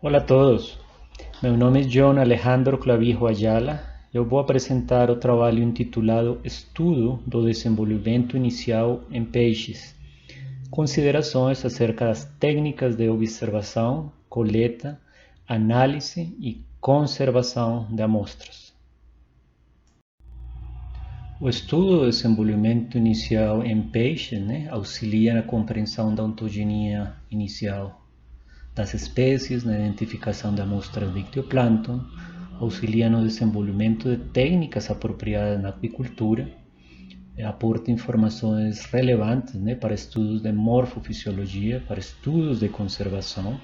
Olá a todos, meu nome é John Alejandro Clavijo Ayala. Eu vou apresentar o trabalho intitulado Estudo do Desenvolvimento Inicial em Peixes. Considerações acerca das técnicas de observação, coleta, análise e conservação de amostras. O estudo do desenvolvimento inicial em peixes auxilia na compreensão da ontogenia inicial das espécies, na identificação de amostras de ictioplâncton, auxilia no desenvolvimento de técnicas apropriadas na aquicultura, aporta informações relevantes para estudos de morfofisiologia, para estudos de conservação,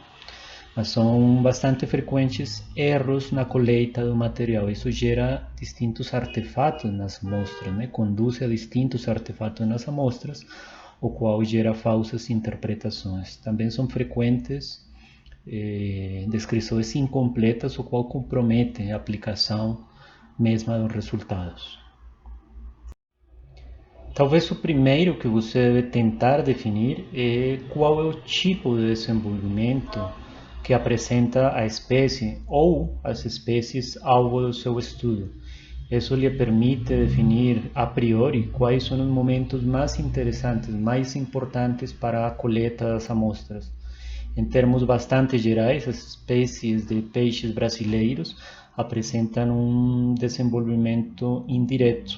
mas são bastante frequentes erros na colheita do material. Isso gera distintos artefatos nas amostras, conduz a distintos artefatos nas amostras, o qual gera falsas interpretações. Também são frequentes descrições incompletas, o qual compromete a aplicação mesma dos resultados. Talvez o primeiro que você deve tentar definir é qual é o tipo de desenvolvimento que apresenta a espécie ou as espécies alvo do seu estudo. Isso lhe permite definir a priori quais são os momentos mais interessantes, mais importantes para a coleta das amostras. Em termos bastante gerais, as espécies de peixes brasileiros apresentam um desenvolvimento indireto.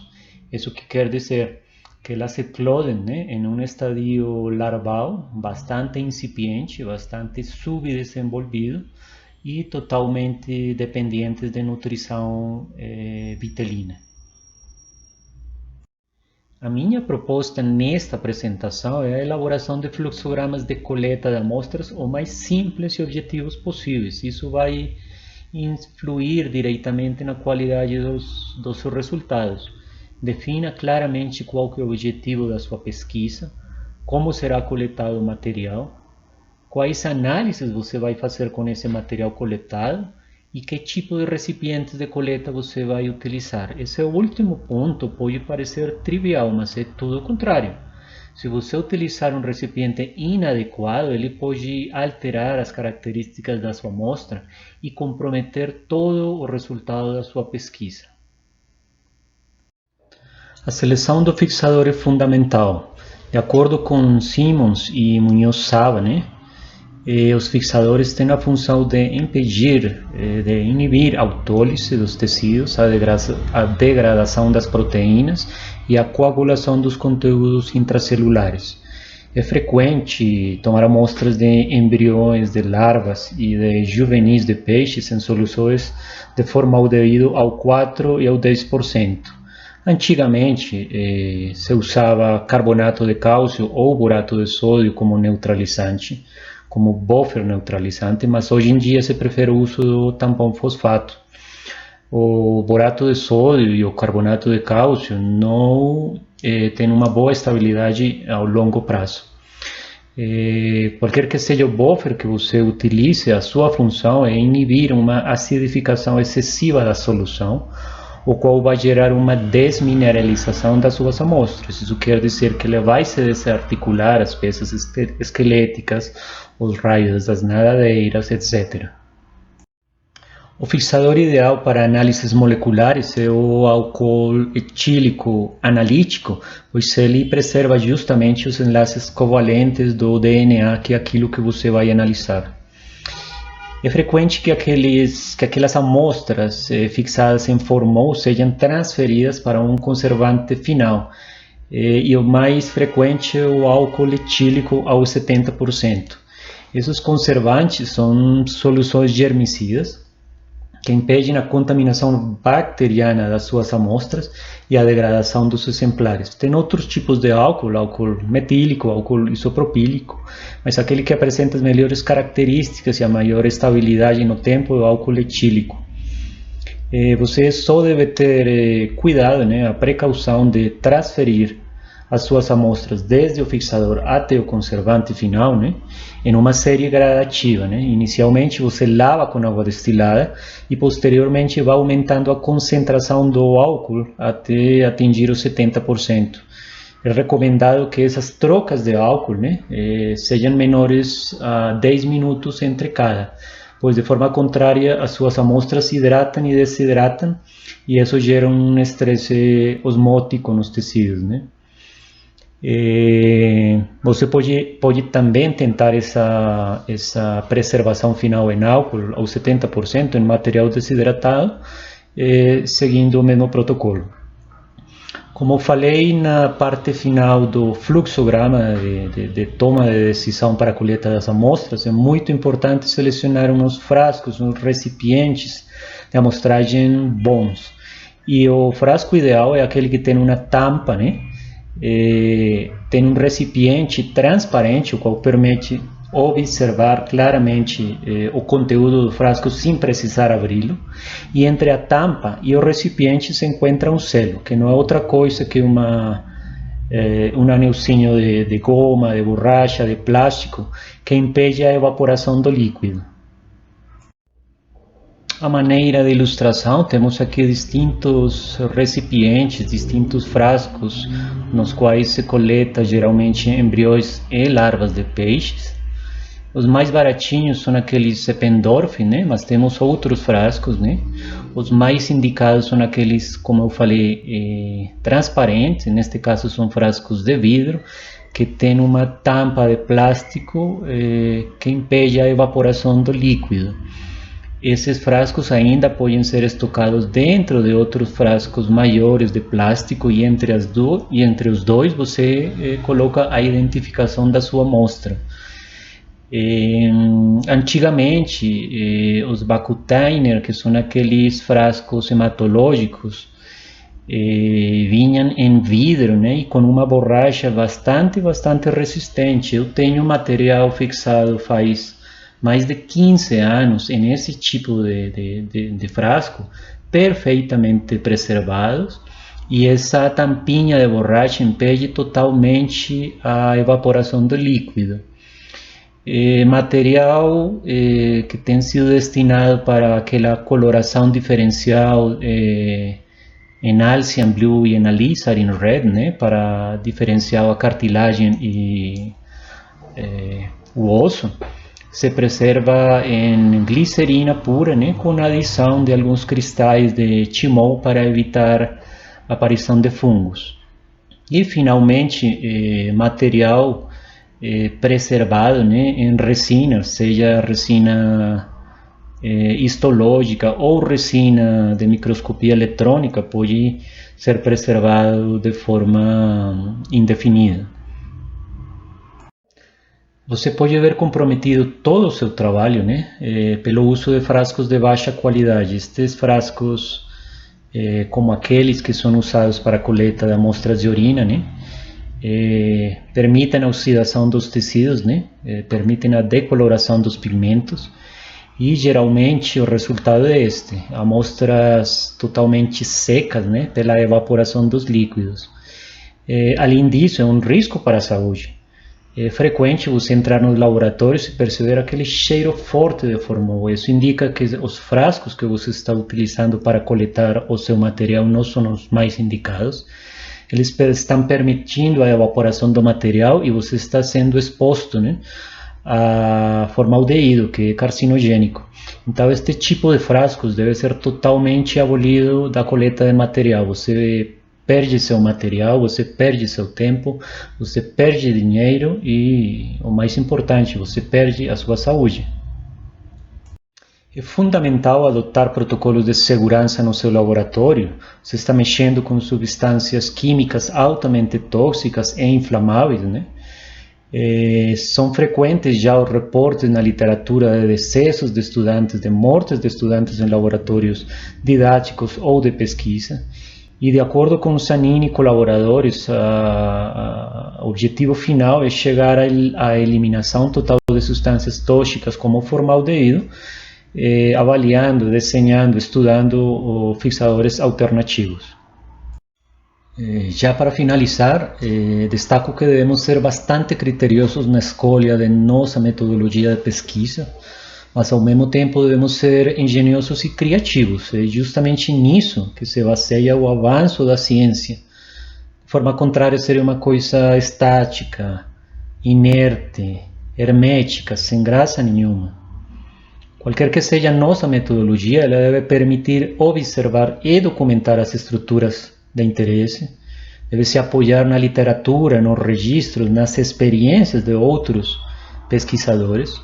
Isso que quer dizer que elas eclodem em um estadio larval bastante incipiente, bastante subdesenvolvido e totalmente dependentes de nutrição vitelina. A minha proposta nesta apresentação é a elaboração de fluxogramas de coleta de amostras o mais simples e objetivos possíveis. Isso vai influir diretamente na qualidade dos seus resultados. Defina claramente qual que é o objetivo da sua pesquisa, como será coletado o material, quais análises você vai fazer com esse material coletado e que tipo de recipientes de coleta você vai utilizar. Esse último ponto pode parecer trivial, mas é tudo o contrário. Se você utilizar um recipiente inadequado, ele pode alterar as características da sua amostra e comprometer todo o resultado da sua pesquisa. A seleção do fixador é fundamental. De acordo com Simmons e Muñoz-Saba, os fixadores têm a função de impedir, de inibir a autólise dos tecidos, a degradação das proteínas e a coagulação dos conteúdos intracelulares. É frequente tomar amostras de embriões, de larvas e de juvenis de peixes em soluções de formaldehído ao 4 e ao 10%. Antigamente se usava carbonato de cálcio ou borato de sódio como neutralizante, como buffer neutralizante, mas hoje em dia se prefere o uso do tampão fosfato. O borato de sódio e o carbonato de cálcio não têm uma boa estabilidade ao longo prazo. Qualquer que seja o buffer que você utilize, a sua função é inibir uma acidificação excessiva da solução, o qual vai gerar uma desmineralização das suas amostras. Isso quer dizer que ele vai se desarticular as peças esqueléticas, os raios das nadadeiras, etc. O fixador ideal para análises moleculares é o álcool etílico analítico, pois ele preserva justamente os enlaces covalentes do DNA, que é aquilo que você vai analisar. É frequente que aquelas amostras fixadas em formol sejam transferidas para um conservante final, e o mais frequente é o álcool etílico ao 70%. Esses conservantes são soluções germicidas que impedem a contaminação bacteriana das suas amostras e a degradação dos exemplares. Tem outros tipos de álcool metílico, álcool isopropílico, mas aquele que apresenta as melhores características e a maior estabilidade no tempo é o álcool etílico. Você só deve ter cuidado, a precaução de transferir as suas amostras desde o fixador até o conservante final, em uma série gradativa. Inicialmente você lava com água destilada e posteriormente vai aumentando a concentração do álcool até atingir os 70%. É recomendado que essas trocas de álcool sejam menores a 10 minutos entre cada, pois de forma contrária as suas amostras se hidratam e desidratam, e isso gera um estresse osmótico nos tecidos, né? Você pode também tentar essa preservação final em álcool aos 70% em material desidratado, seguindo o mesmo protocolo. Como falei na parte final do fluxograma de toma de decisão para a coleta das amostras, é muito importante selecionar uns frascos, uns recipientes de amostragem bons. E o frasco ideal é aquele que tem uma tampa, né? Tem um recipiente transparente, o qual permite observar claramente o conteúdo do frasco sem precisar abri-lo, e entre a tampa e o recipiente se encontra um selo, que não é outra coisa que um anelzinho de goma, de borracha, de plástico, que impede a evaporação do líquido. A maneira de ilustração, temos aqui distintos recipientes, distintos frascos, nos quais se coleta geralmente embriões e larvas de peixes. Os mais baratinhos são aqueles Eppendorf, né? Mas temos outros frascos, né? Os mais indicados são aqueles, como eu falei, transparentes. Neste caso são frascos de vidro, que tem uma tampa de plástico que impede a evaporação do líquido. Esses frascos ainda podem ser estocados dentro de outros frascos maiores de plástico, e entre os dois você coloca a identificação da sua amostra. Antigamente, os Vacutainer, que são aqueles frascos hematológicos, vinham em vidro, né, e com uma borracha bastante resistente. Eu tenho material fixado faz mais de 15 anos nesse tipo de frasco, perfeitamente preservados, e essa tampinha de borracha impede totalmente a evaporação do líquido. Material que tem sido destinado para aquela coloração diferencial em Alcian Blue e em Alizarin Red, né, para diferenciar a cartilagem e o osso, se preserva em glicerina pura, né, com adição de alguns cristais de timol para evitar a aparição de fungos. E finalmente, material preservado, né, em resina, seja resina histológica ou resina de microscopia eletrônica, pode ser preservado de forma indefinida. Você pode ver comprometido todo o seu trabalho, né, pelo uso de frascos de baixa qualidade. Estes frascos, como aqueles que são usados para a coleta de amostras de urina, né, permitem a oxidação dos tecidos, né, permitem a decoloração dos pigmentos, e geralmente o resultado é amostras totalmente secas, né, pela evaporação dos líquidos. Além disso, é um risco para a saúde. É frequente você entrar nos laboratórios e perceber aquele cheiro forte de formol. Isso indica que os frascos que você está utilizando para coletar o seu material não são os mais indicados. Eles estão permitindo a evaporação do material e você está sendo exposto, né, a formaldeído, que é carcinogênico. Então, este tipo de frascos deve ser totalmente abolido da coleta de material. Você perde seu material, você perde seu tempo, você perde dinheiro e, o mais importante, você perde a sua saúde. É fundamental adotar protocolos de segurança no seu laboratório. Você está mexendo com substâncias químicas altamente tóxicas e inflamáveis, né? São frequentes já os reportes na literatura de decessos de estudantes, de mortes de estudantes em laboratórios didáticos ou de pesquisa. E de acordo com Zanini e colaboradores, o objetivo final é chegar à eliminação total de substâncias tóxicas como o formaldeído, avaliando, desenhando, estudando fixadores alternativos. Já para finalizar, destaco que devemos ser bastante criteriosos na escolha de nossa metodologia de pesquisa, mas ao mesmo tempo devemos ser engenhosos e criativos. É justamente nisso que se baseia o avanço da ciência. De forma contrária, seria uma coisa estática, inerte, hermética, sem graça nenhuma. Qualquer que seja a nossa metodologia, ela deve permitir observar e documentar as estruturas de interesse, deve se apoiar na literatura, nos registros, nas experiências de outros pesquisadores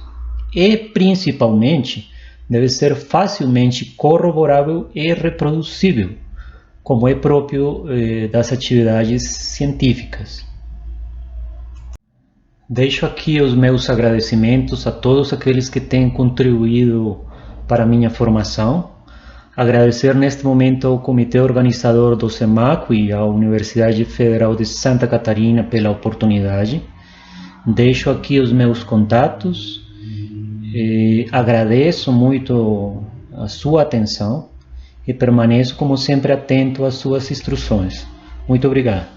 e, principalmente, deve ser facilmente corroborável e reproduzível, como é próprio das atividades científicas. Deixo aqui os meus agradecimentos a todos aqueles que têm contribuído para a minha formação. Agradecer neste momento ao comitê organizador do SEMACO e à Universidade Federal de Santa Catarina pela oportunidade. Deixo aqui os meus contatos. Agradeço muito a sua atenção e permaneço, como sempre, atento às suas instruções. Muito obrigado.